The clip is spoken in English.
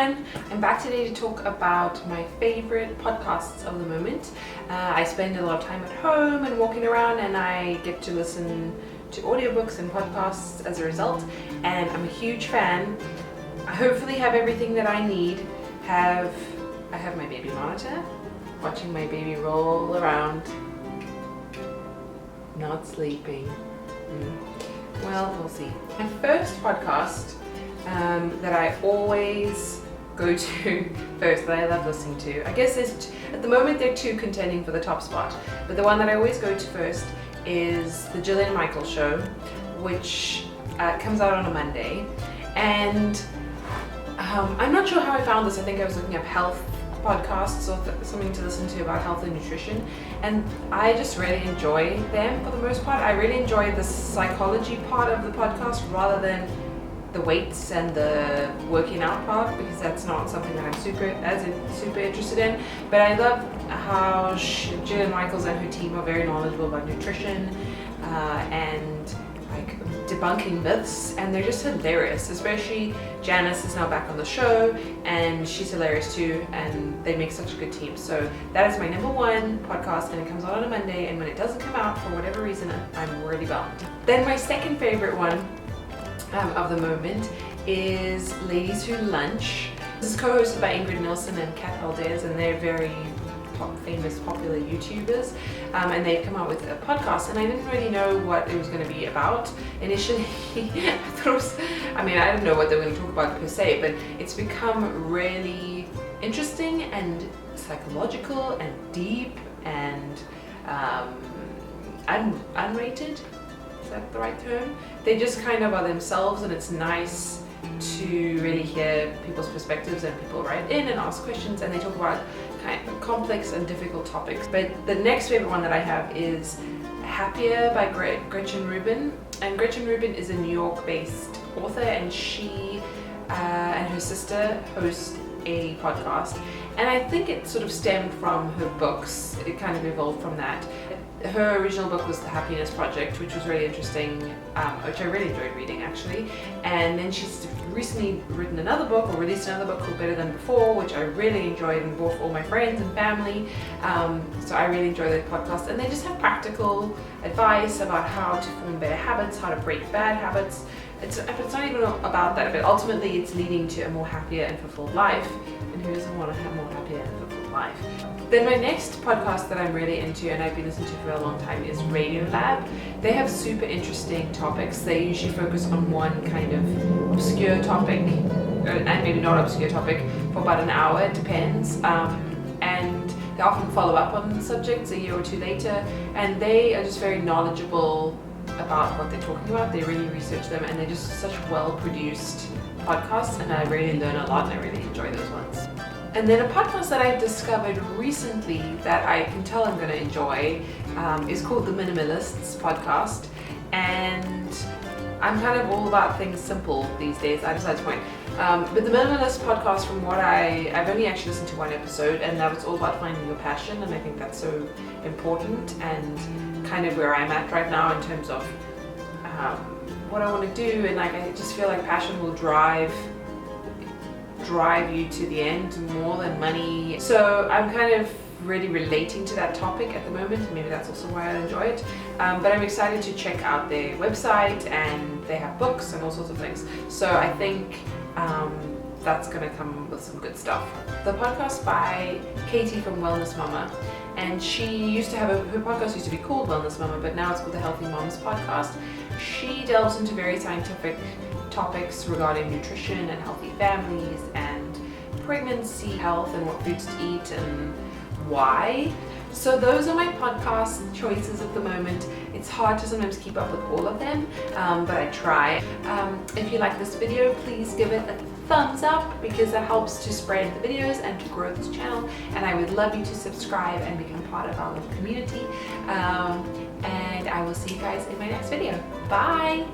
everyone, I'm back today to talk about my favorite podcasts of the moment. I spend a lot of time at home and walking around, and I get to listen to audiobooks and podcasts as a result, and I'm a huge fan. I hopefully have everything that I need. I have my baby monitor, watching my baby roll around, not sleeping. Well, we'll see. My first podcast that I always go to first, that I love listening to. I guess at the moment there are two contending for the top spot, but the one that I always go to first is the Jillian show, which comes out on a Monday. And I'm not sure how I found this. I think I was looking up health podcasts or something to listen to about health and nutrition, and I just really enjoy them for the most part. I really enjoy the psychology part of the podcast rather than the weights and the working out part, because that's not something that I'm super interested in. But I love how Jillian Michaels and her team are very knowledgeable about nutrition and like debunking myths, and they're just hilarious. Especially Janice is now back on the show, and she's hilarious too, and they make such a good team. So that is my number one podcast, and it comes out on a Monday, and when it doesn't come out for whatever reason, I'm really bummed. Then my second favorite one of the moment is Ladies Who Lunch. This is co-hosted by Ingrid, Nilsen and Valdes, and they're very famous, popular YouTubers, and they've come out with a podcast, and I didn't really know what it was going to be about initially. I thought it was, I didn't know what they were going to talk about per se, but it's become really interesting and psychological and deep and unrated. Is that the right term? They just kind of are themselves, and it's nice to really hear people's perspectives, and people write in and ask questions, and they talk about kind of complex and difficult topics. But the next favorite one that I have is Happier by Gretchen Rubin. And Gretchen Rubin is a New York-based author, and she and her sister host a podcast. And I think it sort of stemmed from her books. It kind of evolved from that. Her original book was The Happiness Project, which was really interesting, which I really enjoyed reading actually. And then she's recently written another book, or released another book called Better Than Before, which I really enjoyed and bought for all my friends and family. So I really enjoy that podcast. And they just have practical advice about how to form better habits, how to break bad habits. It's not even about that, but ultimately it's leading to a more happier and fulfilled life. And who doesn't want to have more happier and fulfilled life? Then my next podcast that I'm really into, and I've been listening to for a long time, is Radiolab. They have super interesting topics. They usually focus on one kind of obscure topic, and maybe not obscure topic, for about an hour, it depends. And they often follow up on subjects a year or two later, and they are just very knowledgeable about what they're talking about. They really research them, and they're just such well-produced podcasts, and I really learn a lot, and I really enjoy those ones. And then a podcast that I've discovered recently that I can tell I'm going to enjoy is called the Minimalists Podcast, and I'm kind of all about things simple these days. I decided to point. But the Minimalist Podcast, from what I've only actually listened to one episode, and that was all about finding your passion, and I think that's so important and kind of where I'm at right now in terms of what I want to do, and like I just feel like passion will drive you to the end more than money. So I'm kind of really relating to that topic at the moment. Maybe that's also why I enjoy it. But I'm excited to check out their website, and they have books and all sorts of things. So I think that's going to come with some good stuff. The podcast by Katie from Wellness Mama, and she used to have her podcast used to be called Wellness Mama, but now it's called the Healthy Moms Podcast. She delves into very scientific topics regarding nutrition and healthy families and pregnancy, health, and what foods to eat and why. So those are my podcast choices at the moment. It's hard to sometimes keep up with all of them, but I try. If you like this video, please give it a thumbs up, because that helps to spread the videos and to grow this channel, and I would love you to subscribe and become part of our little community. And I will see you guys in my next video. Bye!